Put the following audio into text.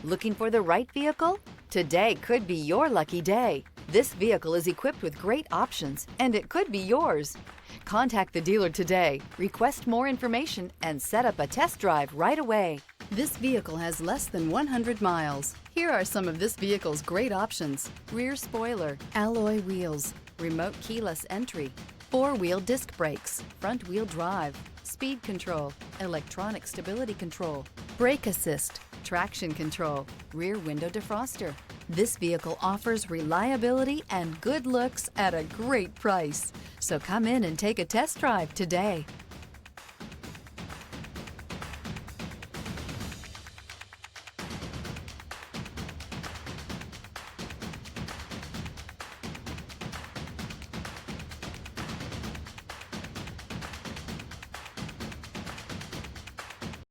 Looking for the right vehicle? Today could be your lucky day. This vehicle is equipped with great options, and it could be yours. Contact the dealer today, request more information, and set up a test drive right away. This vehicle has less than 100 miles. Here are some of this vehicle's great options: rear spoiler, alloy wheels, remote keyless entry, four-wheel disc brakes, front-wheel drive, speed control, electronic stability control, brake assist, traction control, rear window defroster. This vehicle offers reliability and good looks at a great price. So come in and take a test drive today.